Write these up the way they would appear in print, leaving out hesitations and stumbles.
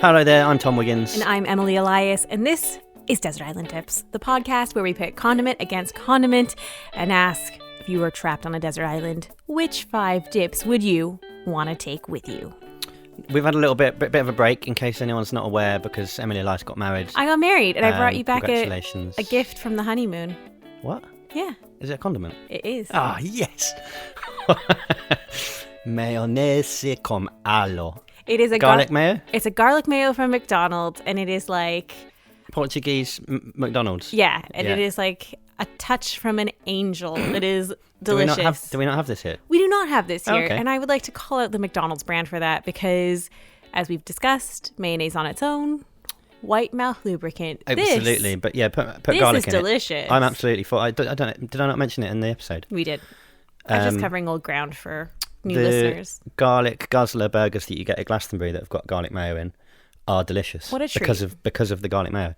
Hello there, I'm Tom Wiggins. And I'm Emily Elias, and this is Desert Island Tips, the podcast where we pit condiment against condiment and ask, if you were trapped on a desert island, which 5 dips would you want to take with you? We've had a little bit of a break, in case anyone's not aware, because Emily Elias got married. I got married, and I brought you back congratulations. a gift from the honeymoon. What? Yeah. Is it a condiment? It is. Ah, yes. Mayonnaise con alo. It is a garlic mayo? It's a garlic mayo from McDonald's, and it is like... Portuguese McDonald's? Yeah, and it is like a touch from an angel. It is delicious. Do we not have this here? We do not have this here, okay. And I would like to call out the McDonald's brand for that because, as we've discussed, mayonnaise on its own, white mouth lubricant. Absolutely, but yeah, put garlic in it. This is delicious. I'm absolutely for. Did I not mention it in the episode? We did. I'm just covering old ground for new listeners. Garlic guzzler burgers that you get at Glastonbury that have got garlic mayo in are delicious. What a treat. Because of the garlic mayo.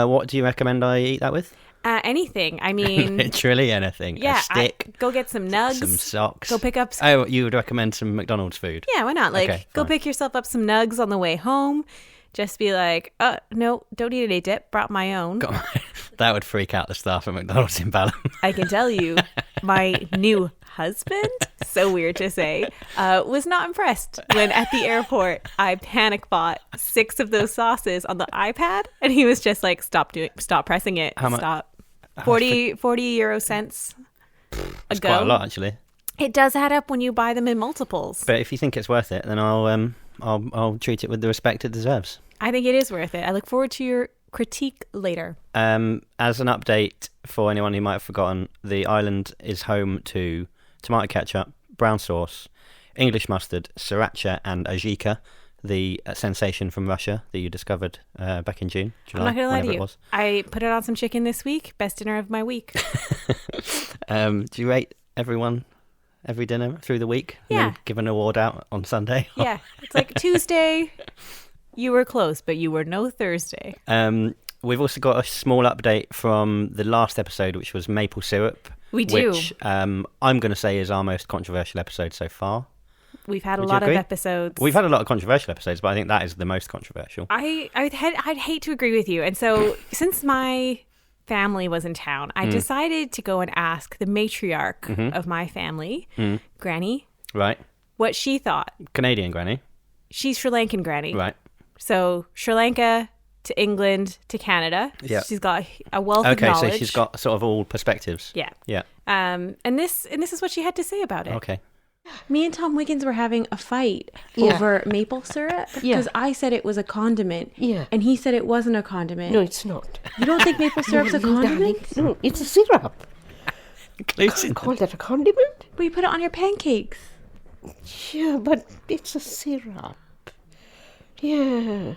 What do you recommend I eat that with? Anything. I mean... Literally anything. Yeah. A stick. Go get some nugs. Some socks. Go pick up... Oh, you would recommend some McDonald's food? Yeah, why not? Like, okay, go fine. pick yourself up some nugs on the way home. Just be like, no, don't need any dip. Brought my own. That would freak out the staff at McDonald's in Balham. I can tell you, my new husband, so weird to say, was not impressed when at the airport I panic bought 6 of those sauces on the iPad, and he was just like, stop pressing it. How much? Stop. 40 euro cents a It's go. quite a lot, actually. It does add up when you buy them in multiples. But if you think it's worth it, then I'll treat it with the respect it deserves. I think it is worth it. I look forward to your critique later. As an update for anyone who might have forgotten, the island is home to tomato ketchup, brown sauce, English mustard, sriracha, and ajika, the sensation from Russia that you discovered back in July. I'm not going to lie to it you. was. I put it on some chicken this week. Best dinner of my week. Do you rate everyone every dinner through the week? Yeah. And then give an award out on Sunday? Yeah. It's like Tuesday, you were close, but you were no Thursday. We've also got a small update from the last episode, which was maple syrup. We do. Which I'm going to say is our most controversial episode so far. We've had a Would you lot of agree? episodes. We've had a lot of controversial episodes, but I think that is the most controversial. I'd hate to agree with you. And so since my family was in town, I decided to go and ask the matriarch of my family, Granny, Right. what she thought. Canadian granny. She's Sri Lankan Granny. Right. So Sri Lanka to England to Canada. Yeah. She's got a wealth of Okay, knowledge. so she's got sort of all perspectives. Yeah. Yeah. And this is what she had to say about it. Okay. Me and Tom Wiggins were having a fight Yeah. over maple syrup because I said it was a condiment. Yeah. And he said it wasn't a condiment. No, it's not. You don't think maple syrup's a condiment? No, it's a syrup. Close You call that a condiment? But you put it on your pancakes. Yeah, but it's a syrup. Yeah.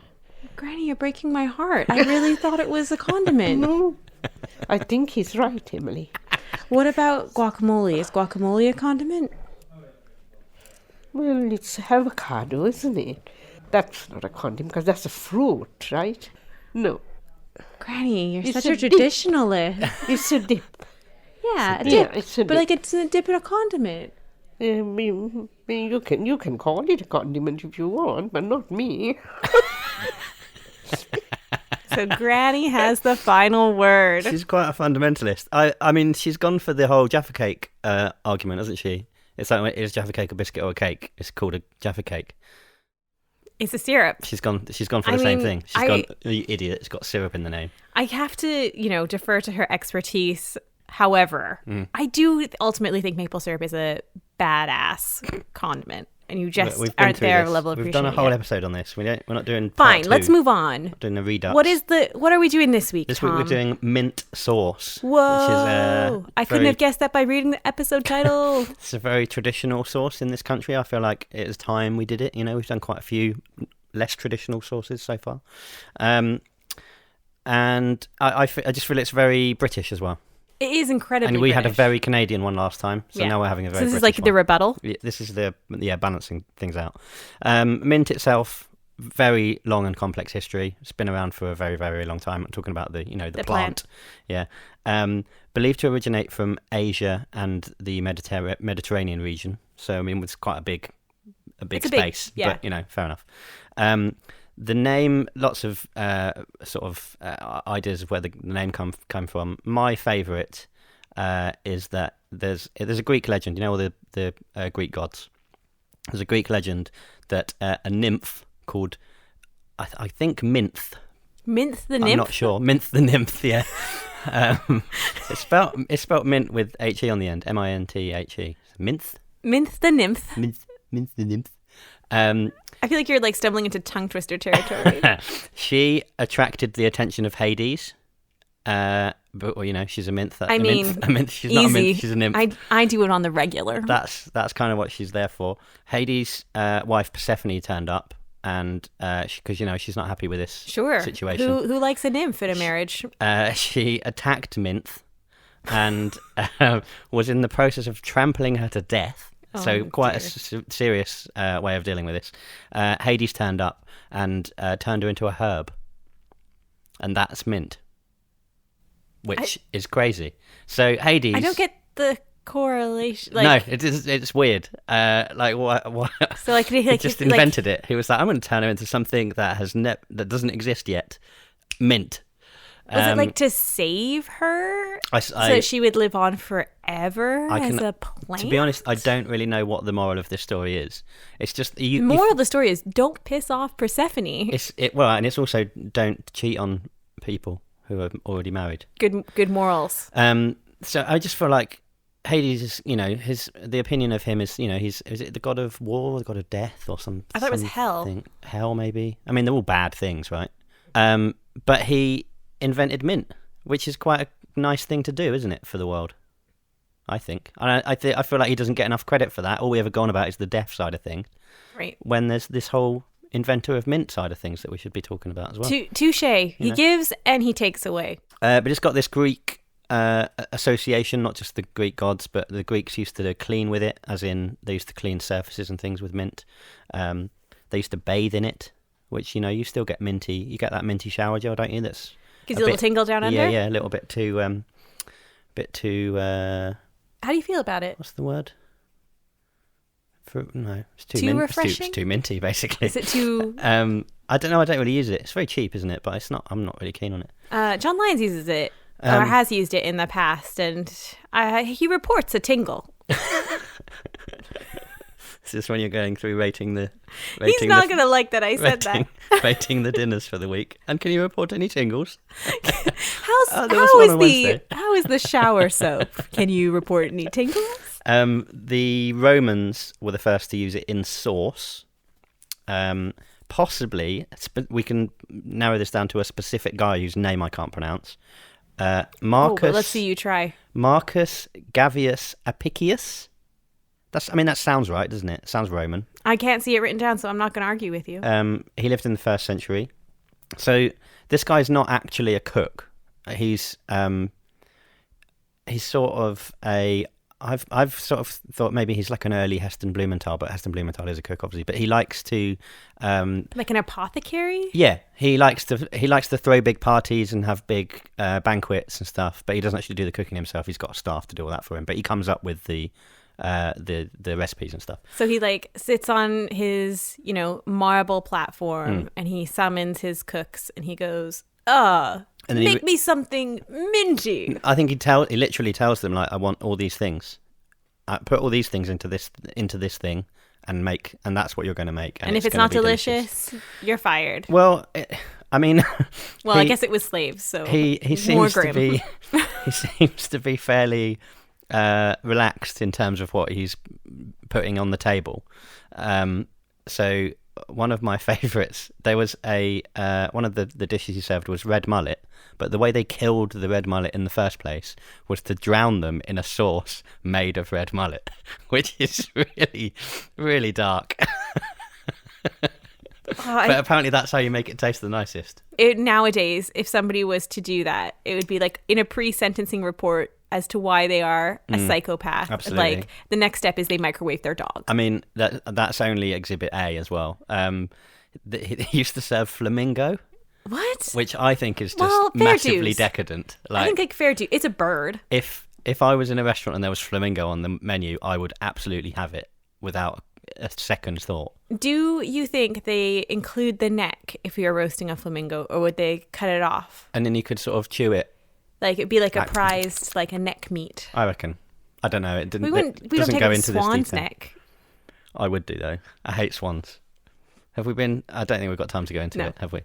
Granny, you're breaking my heart. I really thought it was a condiment. No, I think he's right, Emily. What about guacamole? Is guacamole a condiment? Well, it's avocado, isn't it? That's not a condiment because that's a fruit, right? No, Granny, you're It's such a a dip. traditionalist. it's a dip. Yeah, a Yeah, dip. it's a But dip. like it's a dip in a condiment. You can call it a condiment if you want, but not me. So Granny has the final word. She's quite a fundamentalist. I mean, she's gone for the whole Jaffa cake argument, hasn't she? It's like, is Jaffa cake a biscuit or a cake? It's called a Jaffa cake. It's a syrup. She's gone for I the same mean, thing. She's gone, you idiot, it's got syrup in the name. I have to, defer to her expertise. However, I do ultimately think maple syrup is a badass condiment, and you just We've been aren't through there this. level of We've done a appreciating whole it. episode on this. We're not doing part Fine, 2. let's move on. We're doing a redux. What are we doing this week, This Tom? week we're doing mint sauce. Whoa! Which is I couldn't have guessed that by reading the episode title. It's a very traditional sauce in this country. I feel like it is time we did it. We've done quite a few less traditional sauces so far. And I just feel it's very British as well. It is incredibly And we had a British. very Canadian one last time, so now we're having a very So this British is like one. the rebuttal? Yeah, this is the balancing things out. Mint itself, very long and complex history. It's been around for a very, very long time. I'm talking about the plant. Yeah. Believed to originate from Asia and the Mediterranean region. So I mean, it's quite a big space. yeah. But fair enough. The name, lots of ideas of where the name come from. My favourite is that there's a Greek legend. You know all the Greek gods. There's a Greek legend that a nymph called, I think, Minthe. Minthe the Nymph? I'm not sure. Minthe the Nymph, yeah. It's spelt mint with H-E on the end. M-I-N-T-H-E. Minthe? Minthe the Nymph. Minthe the Nymph. I feel like you're like stumbling into tongue twister territory. She attracted the attention of Hades. But well, you know, she's a nymph. I mean, a nymph. She's easy. not a nymph. She's a nymph. I do it on the regular. That's kind of what she's there for. Hades' wife Persephone turned up, and because you know she's not happy with this situation. Who likes a nymph in a marriage? She attacked Minthe, and was in the process of trampling her to death. So quite a serious way of dealing with this. Hades turned up and turned her into a herb. And that's mint. Which is crazy. So Hades... I don't get the correlation. No, it's weird. Like what? So like he just invented it. He was like, I'm going to turn her into something that that doesn't exist yet. Mint. Was it like to save her so she would live on forever as a plant? To be honest, I don't really know what the moral of this story is. It's just the moral of the story is don't piss off Persephone. And it's also don't cheat on people who are already married. Good morals. So I just feel like Hades is, you know, the opinion of him is, you know, is it the god of war, the god of death, or something? I thought it was hell. Hell, maybe. I mean, they're all bad things, right? But he invented mint, which is quite a nice thing to do, isn't it, for the world? I think. And I feel like he doesn't get enough credit for that. All we ever go on about is the death side of things. Right. When there's this whole inventor of mint side of things that we should be talking about as well. Touche. He gives and he takes away. But it's got this Greek association, not just the Greek gods, but the Greeks used to clean with it, as in they used to clean surfaces and things with mint. They used to bathe in it, which, you know, you still get minty. You get that minty shower gel, don't you? That's gives you a little tingle down under. Yeah, a little bit too. How do you feel about it? What's the word? It's too refreshing. It's too minty, basically. Is it too? I don't know. I don't really use it. It's very cheap, isn't it? But it's not. I'm not really keen on it. John Lyons uses it, or has used it in the past, and he reports a tingle. This is when you're going through rating the. He's not going to like that I said that. Rating the dinners for the week. And can you report any tingles? How is the shower soap? Can you report any tingles? The Romans were the first to use it in sauce. Possibly, we can narrow this down to a specific guy whose name I can't pronounce. Marcus. But let's see you try. Marcus Gavius Apicius. That sounds right, doesn't it? It sounds Roman. I can't see it written down, so I'm not going to argue with you. He lived in the 1st century. So this guy's not actually a cook. He's sort of a... I've sort of thought maybe he's like an early Heston Blumenthal, but Heston Blumenthal is a cook, obviously. But he likes to... like an apothecary? Yeah, he likes to throw big parties and have big banquets and stuff, but he doesn't actually do the cooking himself. He's got a staff to do all that for him, but he comes up with the recipes and stuff. So he like sits on his, you know, marble platform and he summons his cooks and he goes, make me something minty. I think he literally tells them, like, I want all these things. Put all these things into this thing and that's what you're going to make. And if it's not delicious, you're fired. Well, I mean, I guess it was slaves, so he seems to be he seems to be fairly relaxed in terms of what he's putting on the table. So one of my favourites, there was one of the dishes he served was red mullet, but the way they killed the red mullet in the first place was to drown them in a sauce made of red mullet, which is really, really dark. But apparently that's how you make it taste the nicest. Nowadays, if somebody was to do that, it would be like in a pre-sentencing report as to why they are a psychopath. Absolutely. Like the next step is they microwave their dog. I mean, that's only Exhibit A as well. He used to serve flamingo. What? Which I think is just massively decadent. I think like fair dues. It's a bird. If I was in a restaurant and there was flamingo on the menu, I would absolutely have it without a second thought. Do you think they include the neck if you're roasting a flamingo, or would they cut it off? And then you could sort of chew it. Like it'd be like a prized, like a neck meat. I reckon. I don't know. It didn't. We don't take go a into swan's this detail. neck. I would do though. I hate swans. Have we been? I don't think we've got time to go into it, have we?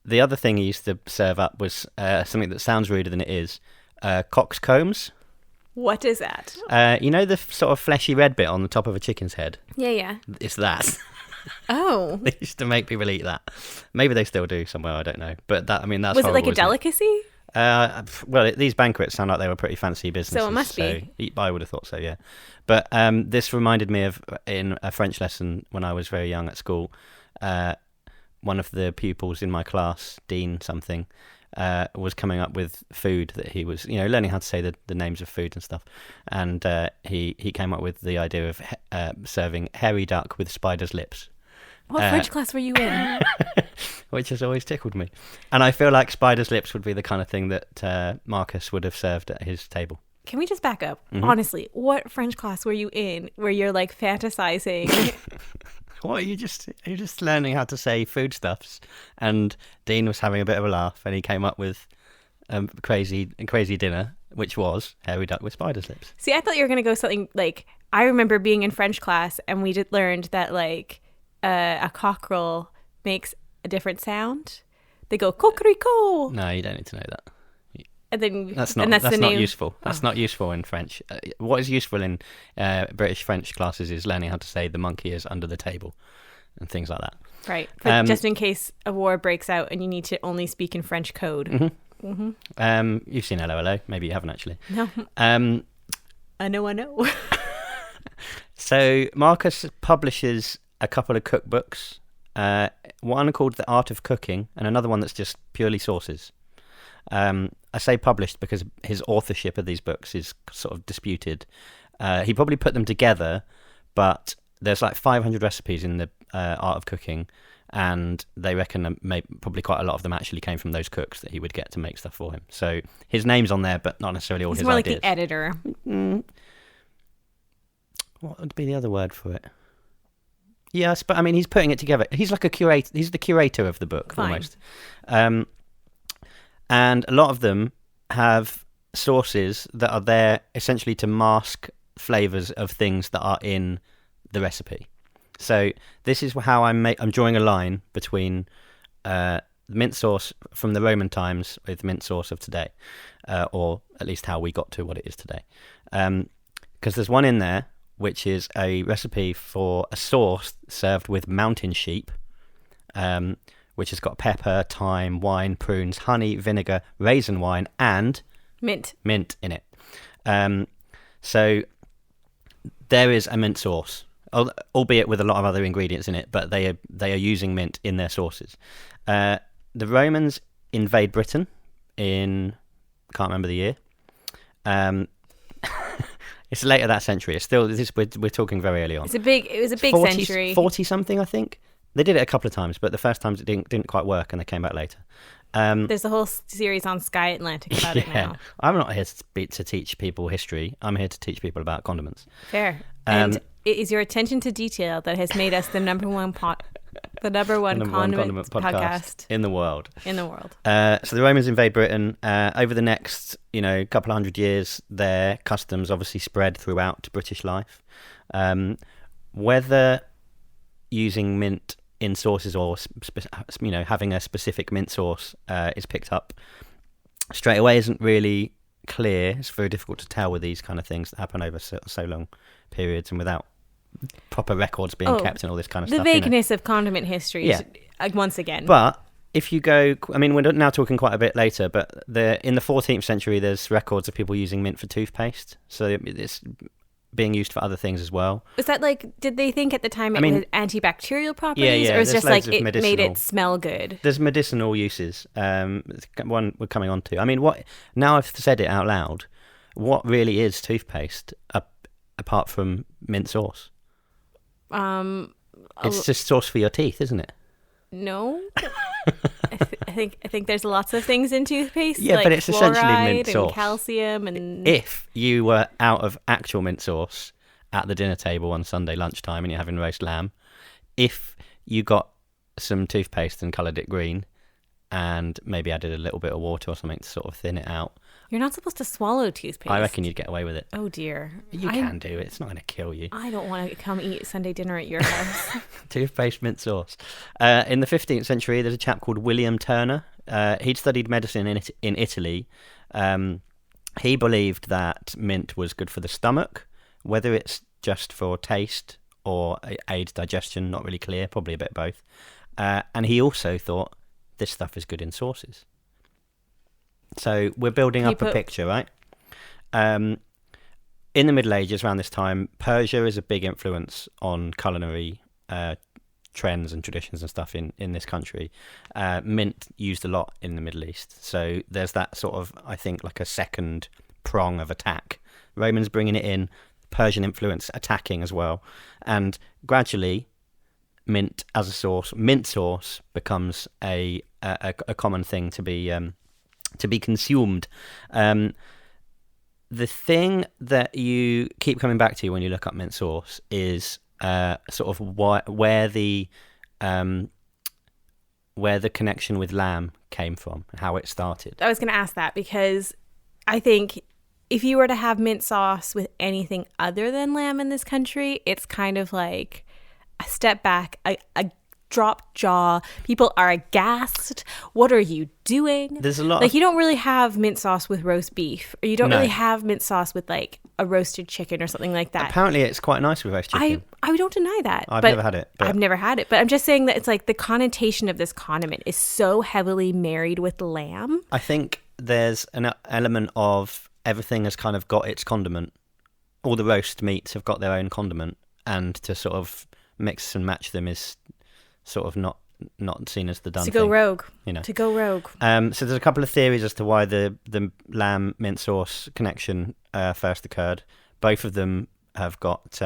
The other thing he used to serve up was something that sounds ruder than it is. Coxcombs. What is that? You know the sort of fleshy red bit on the top of a chicken's head? Yeah. It's that. Oh. They used to make people eat that. Maybe they still do somewhere, I don't know. But that's Was it like a delicacy? Well, these banquets sound like they were pretty fancy businesses. So it must be. I would have thought so, yeah. But this reminded me of, in a French lesson when I was very young at school, one of the pupils in my class, Dean something, was coming up with food that he was, learning how to say the names of food and stuff. And he came up with the idea of serving hairy duck with spider's lips. What French class were you in? Which has always tickled me. And I feel like spider's lips would be the kind of thing that Marcus would have served at his table. Can we just back up? Mm-hmm. Honestly, what French class were you in where you're like fantasizing? What, are you just learning how to say foodstuffs? And Dean was having a bit of a laugh, and he came up with crazy dinner, which was hairy duck with spider's lips. See, I thought you were going to go something like, I remember being in French class, and we learned that like a cockerel makes a different sound. They go cocorico. No, you don't need to know that. And then that's not useful. That's not useful in French. What is useful in British French classes is learning how to say the monkey is under the table and things like that. Right. But just in case a war breaks out and you need to only speak in French code. Mm-hmm. Mm-hmm. You've seen Hello. Maybe you haven't actually. No. I know. So Marcus publishes a couple of cookbooks. One called The Art of Cooking and another one that's just purely sources. I say published because his authorship of these books is sort of disputed. He probably put them together, but there's like 500 recipes in the Art of Cooking, and they reckon that probably quite a lot of them actually came from those cooks that he would get to make stuff for him. So his name's on there, but not necessarily all his ideas. He's more like the editor. What would be the other word for it? Yes, but I mean, he's putting it together. He's like a curator. He's the curator of the book, almost. And a lot of them have sources that are there essentially to mask flavours of things that are in the recipe. So this is how I'm drawing a line between the mint sauce from the Roman times with mint sauce of today, or at least how we got to what it is today. Because there's one in there which is a recipe for a sauce served with mountain sheep, which has got pepper, thyme, wine, prunes, honey, vinegar, raisin wine, and mint in it. So there is a mint sauce, albeit with a lot of other ingredients in it, but they are using mint in their sauces. The Romans invade Britain in, can't remember the year. It's later that century. It's still we're talking very early on. It was a big 40, century. 40 something, I think. They did it a couple of times, but the first times it didn't quite work, and they came back later. There's a whole series on Sky Atlantic about it now. I'm not here to teach people history. I'm here to teach people about condiments. Fair. And it is your attention to detail that has made us the number one condiment podcast in the world. So the Romans invade Britain. Over the next, couple of hundred years, their customs obviously spread throughout British life. Whether using mint in sauces or having a specific mint sauce is picked up straight away isn't really clear. It's very difficult to tell with these kind of things that happen over so long periods and without proper records being kept and all this kind of stuff. The vagueness of condiment history, once again. But if you go, I mean, we're now talking quite a bit later, but in the 14th century, there's records of people using mint for toothpaste. So it's being used for other things as well. Was that did they think at the time it had antibacterial properties, or was it just it made it smell good? There's medicinal uses. One we're coming on to. I mean, now I've said it out loud, what really is toothpaste apart from mint sauce? It's just sauce for your teeth, isn't it? No. I think there's lots of things in toothpaste. Yeah, but it's essentially mint sauce. And calcium and. If you were out of actual mint sauce at the dinner table on Sunday lunchtime and you're having roast lamb, if you got some toothpaste and coloured it green and maybe added a little bit of water or something to sort of thin it out. You're not supposed to swallow toothpaste. I reckon you'd get away with it. Oh, dear. You can do it. It's not going to kill you. I don't want to come eat Sunday dinner at your house. Toothpaste mint sauce. In the 15th century, there's a chap called William Turner. He'd studied medicine in Italy. He believed that mint was good for the stomach, whether it's just for taste or aids digestion, not really clear, probably a bit of both. And he also thought this stuff is good in sauces. So we're building up a picture, right? In the Middle Ages, around this time, Persia is a big influence on culinary trends and traditions and stuff in this country. Mint used a lot in the Middle East. So there's that sort of, I think, like a second prong of attack. Romans bringing it in, Persian influence attacking as well. And gradually, mint as a sauce, mint sauce becomes a common thing to be consumed. The thing that you keep coming back to when you look up mint sauce is sort of where the connection with lamb came from, how it started. I was going to ask that because I think if you were to have mint sauce with anything other than lamb in this country, it's kind of like a step back, a drop jaw. People are aghast. What are you doing? There's a lot like you don't really have mint sauce with roast beef, or you don't really have mint sauce with like a roasted chicken or something like that. Apparently it's quite nice with roast chicken. I don't deny that. I've never had it. I've never had it, but I'm just saying that it's like the connotation of this condiment is so heavily married with lamb. I think there's an element of everything has kind of got its condiment. All the roast meats have got their own condiment, and to sort of mix and match them is sort of not seen as the done thing. To go rogue. So there's a couple of theories as to why the lamb mint sauce connection first occurred. Both of them have got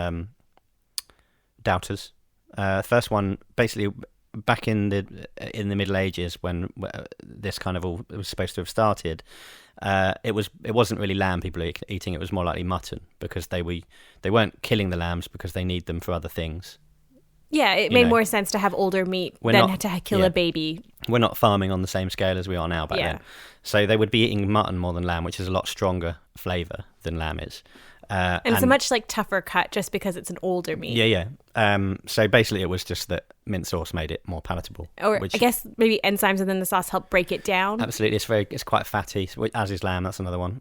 doubters. First one, basically back in the Middle Ages when this kind of all was supposed to have started, it wasn't really lamb people were eating. It was more likely mutton, because they weren't killing the lambs because they need them for other things. Yeah, it made more sense to have older meat than to kill a baby. We're not farming on the same scale as we are now back then. So they would be eating mutton more than lamb, which is a lot stronger flavour than lamb is. And it's a much tougher cut just because it's an older meat. Yeah. So basically it was just that mint sauce made it more palatable. Or I guess maybe enzymes and then the sauce help break it down. Absolutely. It's quite fatty, as is lamb. That's another one.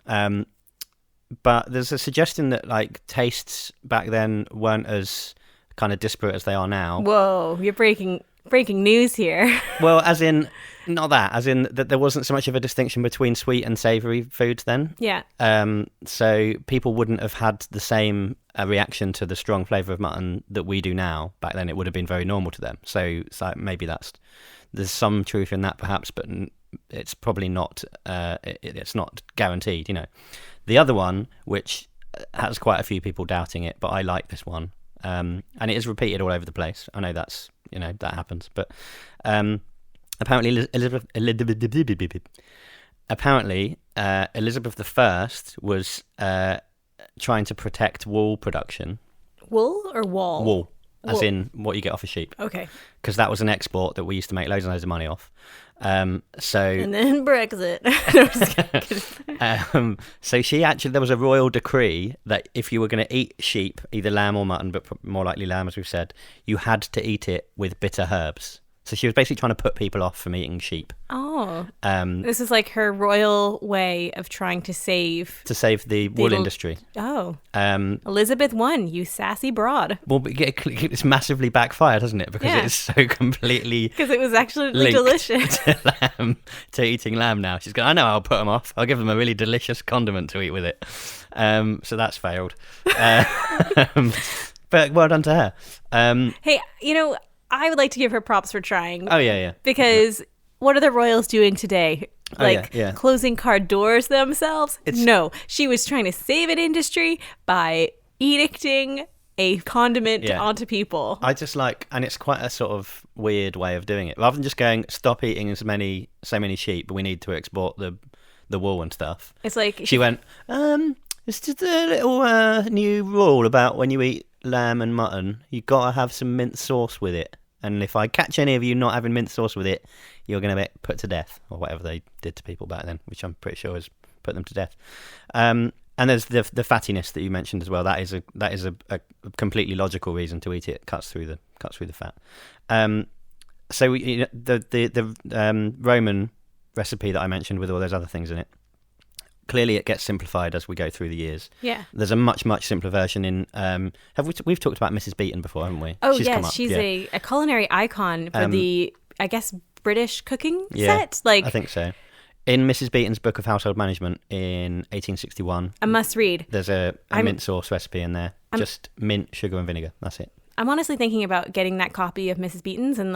But there's a suggestion that like tastes back then weren't as kind of disparate as they are now. Whoa, you're breaking news here. Well, as in that there wasn't so much of a distinction between sweet and savoury foods then. Yeah. So people wouldn't have had the same reaction to the strong flavour of mutton that we do now. Back then it would have been very normal to them. So maybe there's some truth in that perhaps, but it's probably not, it's not guaranteed, you know. The other one, which has quite a few people doubting it, but I like this one. And it is repeated all over the place. I know that happens, but apparently Elizabeth I was trying to protect wool production. Wool or wall? Wool, as in what you get off a sheep. Okay. Because that was an export that we used to make loads and loads of money off. And then Brexit. So there was a royal decree that if you were going to eat sheep, either lamb or mutton, but more likely lamb, as we've said, you had to eat it with bitter herbs. So she was basically trying to put people off from eating sheep. Oh. This is like her royal way of trying to save the wool industry. Oh. Elizabeth I, you sassy broad. Well, but it's massively backfired, hasn't it? Because it's so completely because it was actually delicious to eating lamb now. She's going, I know I'll put them off. I'll give them a really delicious condiment to eat with it. So that's failed. But well done to her. Hey, I would like to give her props for trying. Oh, yeah. Because what are the royals doing today? Closing car doors themselves? No, she was trying to save an industry by edicting a condiment onto people. I just and it's quite a sort of weird way of doing it. Rather than just going, stop eating so many sheep, we need to export the wool and stuff. It's like she went, It's just a little new rule about when you eat lamb and mutton, you've got to have some mint sauce with it. And if I catch any of you not having mint sauce with it, you're going to get put to death, or whatever they did to people back then, which I'm pretty sure has put them to death. And there's the fattiness that you mentioned as well. That is a completely logical reason to eat it. It cuts through the fat. So the Roman recipe that I mentioned with all those other things in it, clearly it gets simplified as we go through the years. Yeah. There's a much simpler version in. We've talked about Mrs. Beaton before, haven't we? Oh, yes, she's a culinary icon for the, I guess, British cooking set. I think so. In Mrs. Beaton's Book of Household Management in 1861, a must read. There's a mint sauce recipe in there. Just mint, sugar, and vinegar. That's it. I'm honestly thinking about getting that copy of Mrs. Beaton's and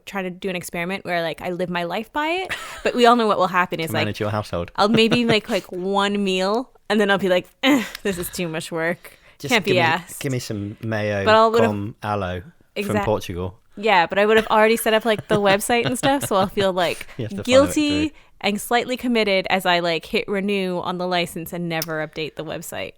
trying to do an experiment where I live my life by it. But we all know what will happen is manage your household. I'll maybe make one meal and then I'll be like, this is too much work. Can't be asked. Give me some mayo com aloe from Portugal. Yeah, but I would have already set up the website and stuff, so I'll feel guilty and slightly committed as I hit renew on the license and never update the website.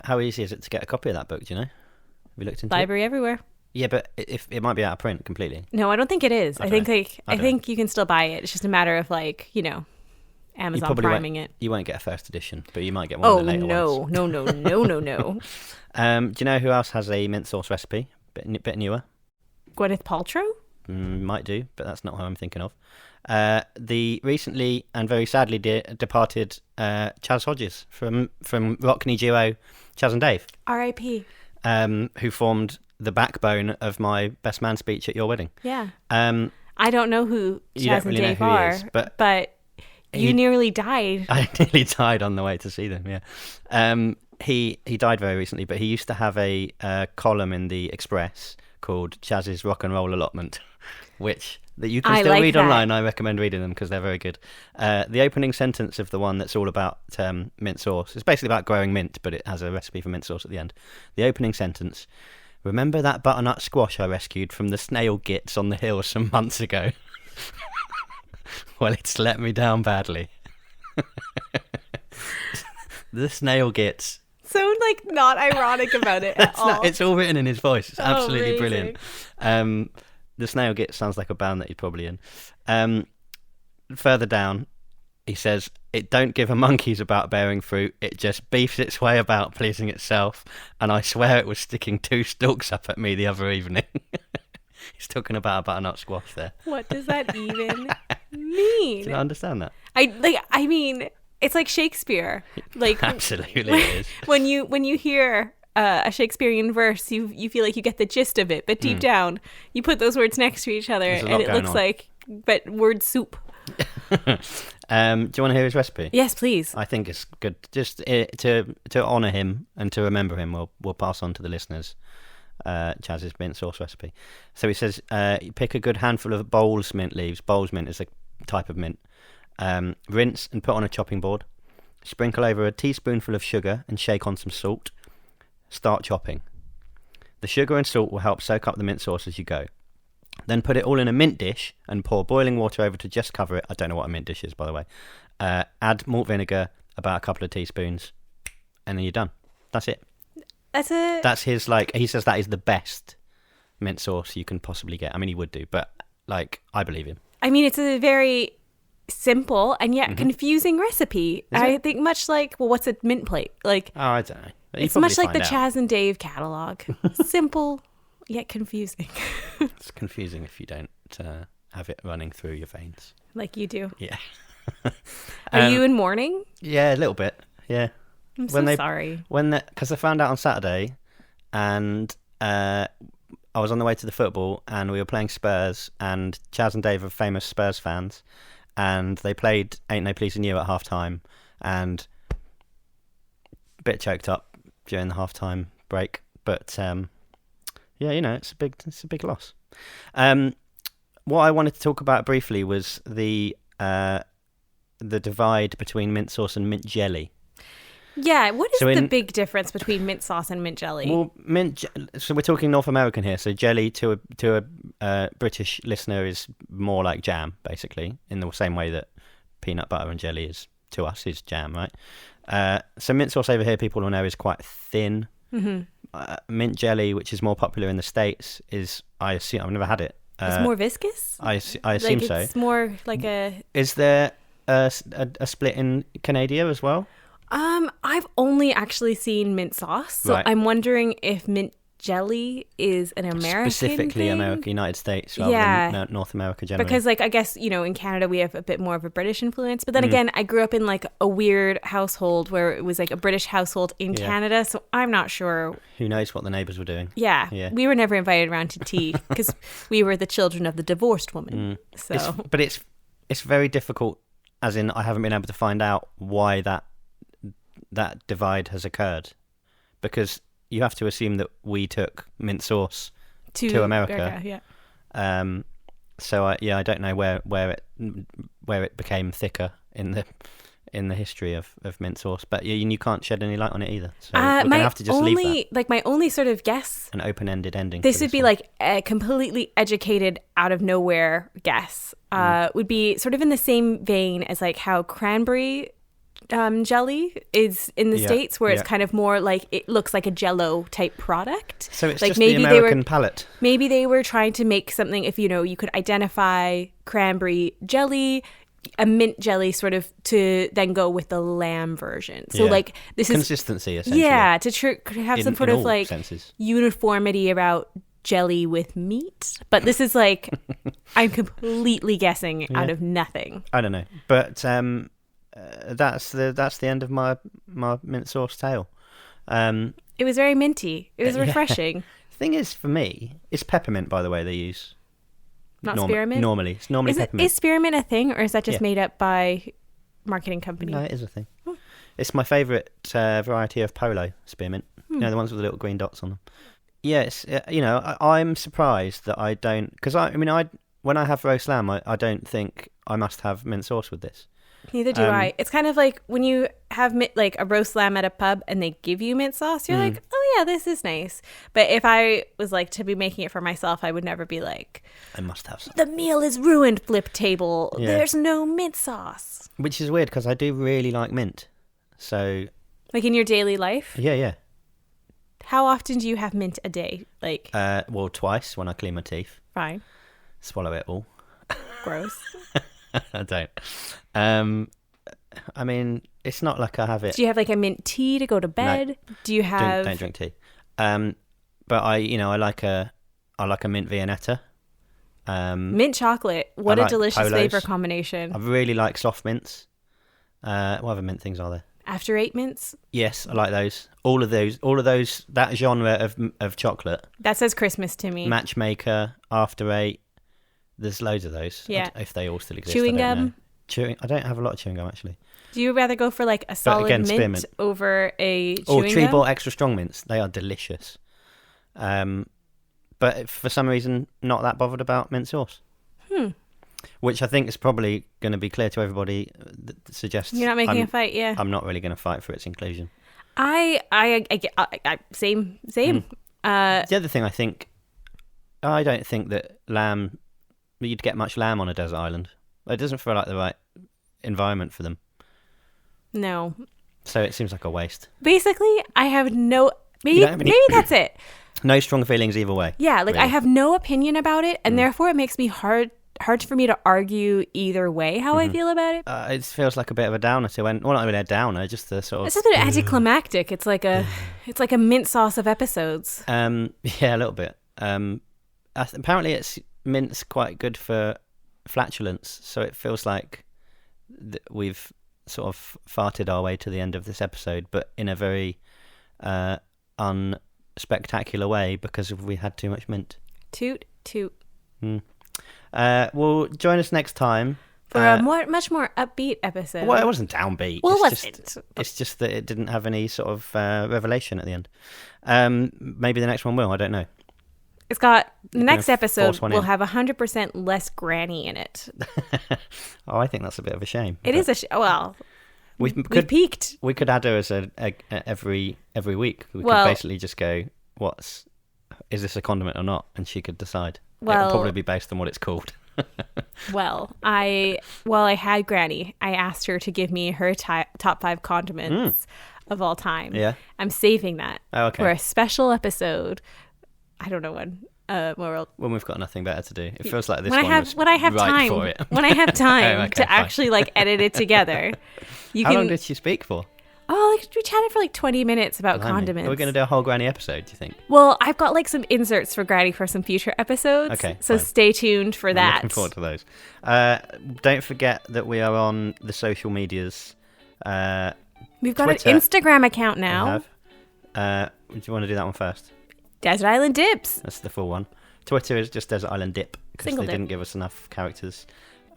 How easy is it to get a copy of that book? Do you know? Have you looked into Library everywhere. Yeah, but if it might be out of print completely. No, I don't think it is. I think you can still buy it. It's just a matter of Amazon priming it. You won't get a first edition, but you might get one of the later ones. No. Do you know who else has a mint sauce recipe? Bit newer. Gwyneth Paltrow? Might do, but that's not who I'm thinking of. The recently and very sadly departed Chaz Hodges from Rockney duo Chaz and Dave. R.I.P. Who formed the backbone of my best man speech at your wedding. Yeah. I don't know who Chaz and Dave are, but you nearly died. I nearly died on the way to see them, yeah. He died very recently, but he used to have a column in the Express called Chaz's Rock and Roll Allotment, which that you can still read online. I recommend reading them because they're very good. The opening sentence of the one that's all about mint sauce, it's basically about growing mint, but it has a recipe for mint sauce at the end. The opening sentence: remember that butternut squash I rescued from the snail gits on the hill some months ago? Well, it's let me down badly. The snail gits. So not ironic about it at all. It's all written in his voice. It's absolutely brilliant. The Snail Gits sounds like a band that he's probably in. Further down, he says, "It don't give a monkeys about bearing fruit. It just beefs its way about pleasing itself. And I swear it was sticking 2 stalks up at me the other evening." He's talking about a butternut squash there. What does that even mean? Do you understand that? I mean, it's like Shakespeare. Absolutely it is. When you hear a Shakespearean verse, you feel like you get the gist of it, but deep down you put those words next to each other and it looks like word soup. Do you want to hear his recipe? Yes, please. I think it's good just to honour him and to remember him. We'll pass on to the listeners Chaz's mint sauce recipe. So he says, you pick a good handful of bowls mint leaves. Bowls mint is a type of mint. Rinse and put on a chopping board. Sprinkle over a teaspoonful of sugar and shake on some salt. Start chopping. The sugar and salt will help soak up the mint sauce as you go. Then put it all in a mint dish and pour boiling water over to just cover it. I don't know what a mint dish is, by the way. Add malt vinegar, about a couple of teaspoons, and then you're done. That's it. That's his, he says that is the best mint sauce you can possibly get. I mean, he would do, but, I believe him. I mean, it's a very simple and yet confusing recipe. I think much what's a mint plate? I don't know. It's much like the Chaz and Dave catalog. Simple, yet confusing. It's confusing if you don't have it running through your veins. Like you do. Yeah. Are you in mourning? Yeah, a little bit. Yeah. I'm sorry. Because I found out on Saturday, and I was on the way to the football, and we were playing Spurs, and Chaz and Dave are famous Spurs fans, and they played Ain't No Pleasing You at half-time, and a bit choked up during the half-time break, but it's a big loss. What I wanted to talk about briefly was the divide between mint sauce and mint jelly. Yeah, what is the big difference between mint sauce and mint jelly? Well, so we're talking North American here. So jelly to a British listener is more like jam, basically, in the same way that peanut butter and jelly is to us is jam, right? So mint sauce over here, people will know, is quite thin. Mm-hmm. Mint jelly, which is more popular in the States, is, I assume, I've never had it. It's more viscous? I assume so. It's more like a... Is there a split in Canada as well? I've only actually seen mint sauce, so Right. I'm wondering if mint jelly is an American Specifically thing? America, United States, rather than North America generally. Because, like, I guess, you know, in Canada we have a bit more of a British influence. But then again, I grew up in, like, a weird household where it was, like, a British household in Canada. So I'm not sure. Who knows what the neighbours were doing? Yeah. We were never invited around to tea because we were the children of the divorced woman. So, But it's very difficult, as in I haven't been able to find out why that divide has occurred. Because you have to assume that we took mint sauce to America. Yeah. So I don't know where it became thicker in the history of mint sauce, but you can't shed any light on it either. So we're gonna have to just leave that. Like, my only sort of guess, An open-ended ending. this would be like a completely educated, out of nowhere guess. Would be sort of in the same vein as like how cranberry jelly is in the States, where it's kind of more like it looks like a Jell-O type product. So it's like just the American palate. Maybe they were trying to make something, if you could identify cranberry jelly, a mint jelly sort of, to then go with the lamb version. So like this consistency, is essentially. to have some sort of like senses. uniformity about jelly with meat. But this is like I'm completely guessing out of nothing. I don't know, but that's the end of my mint sauce tale. It was very minty. It was refreshing. Thing is, for me, it's peppermint, by the way, they use. Not spearmint? Normally. It's normally peppermint. Is spearmint a thing, or is that just made up by marketing company? No, it is a thing. It's my favourite variety of polo spearmint. You know, the ones with the little green dots on them. Yes, I'm surprised that I don't... Because, when I have roast lamb, I don't think I must have mint sauce with this. Neither do I. It's kind of like when you have like a roast lamb at a pub and they give you mint sauce, you're like, oh yeah, this is nice. But if I was like to be making it for myself, I would never be like, I must have some. The meal is ruined, flip table. Yeah. There's no mint sauce. Which is weird because I do really like mint. So, like in your daily life? Yeah. How often do you have mint a day? Like, well, twice when I clean my teeth. Fine. Swallow it all. Gross. I don't. It's not like I have it. Do you have like a mint tea to go to bed? No. Do you have? Don't drink tea. But I like a mint Viennetta. Mint chocolate. What a delicious polos. flavor combination. I really like soft mints. What other mint things are there? After Eight mints. Yes, I like those. All of those. That genre of chocolate. That says Christmas to me. Matchmaker, After Eight. There's loads of those. Yeah. If they all still exist. Chewing gum. I don't have a lot of chewing gum actually. Do you rather go for like a solid mint spearmint. over a chewing Or gum? Tree Ball Extra Strong mints. They are delicious. But for some reason, not that bothered about mint sauce. Which I think is probably going to be clear to everybody. That suggests you're not making a fight. Yeah. I'm not really going to fight for its inclusion. I same. The other thing, I don't think that lamb. You'd get much lamb on a desert island. It doesn't feel like the right environment for them. No. So it seems like a waste. Basically, I have no... Maybe that's it. No strong feelings either way. Yeah, like really. I have no opinion about it, and therefore it makes me hard for me to argue either way how I feel about it. It feels like a bit of a downer to end. Well, not really a downer, just the sort of... It's a bit anticlimactic. It's like a mint sauce of episodes. Yeah, a little bit. Apparently mint's quite good for flatulence, so it feels like we've sort of farted our way to the end of this episode, but in a very unspectacular way because we had too much mint. Toot toot. Well, join us next time for a much more upbeat episode. Well, it wasn't downbeat. Well, it's just that it didn't have any sort of revelation at the end. Maybe the next one will. I don't know. It's got the next episode will have 100% less granny in it. Oh, I think that's a bit of a shame. It is well. We peaked. We could add her as every week. We could basically just go, is this a condiment or not? And she could decide. Well, it'll probably be based on what it's called. Well, while I had Granny, I asked her to give me her top 5 condiments of all time. Yeah. I'm saving that okay. for a special episode. I don't know when. When we've got nothing better to do. It feels like this when one I have, was when I have right time, for it. when I have time okay, to fine. actually like edit it together. How long did she speak for? Oh, like we chatted for like 20 minutes about condiments. Are we going to do a whole Granny episode, do you think? Well, I've got like some inserts for Granny for some future episodes. Okay, so fine. stay tuned for I'm that. looking forward to those. Don't forget that we are on the social medias. We've got Twitter, an Instagram account now. Do you want to do that one first? Desert Island Dips. That's the full one. Twitter is just Desert Island Dip because they didn't give us enough characters.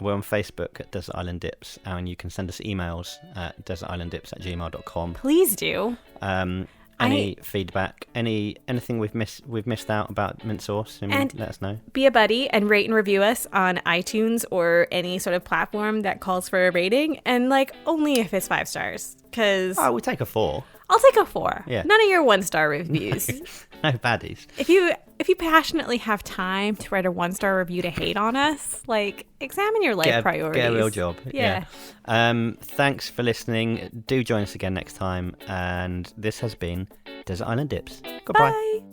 We're on Facebook at Desert Island Dips, and you can send us emails at desertislanddips@gmail.com. Please do. Any feedback, anything we've missed out about mint sauce, and let us know. Be a buddy and rate and review us on iTunes or any sort of platform that calls for a rating, and like only if it's 5 stars. Because we'll take a 4. I'll take a 4. Yeah. None of your 1-star reviews. No baddies. If you passionately have time to write a 1-star review to hate on us, like examine your life priorities. Get a real job. Yeah. Thanks for listening. Do join us again next time. And this has been Desert Island Dips. Goodbye. Bye.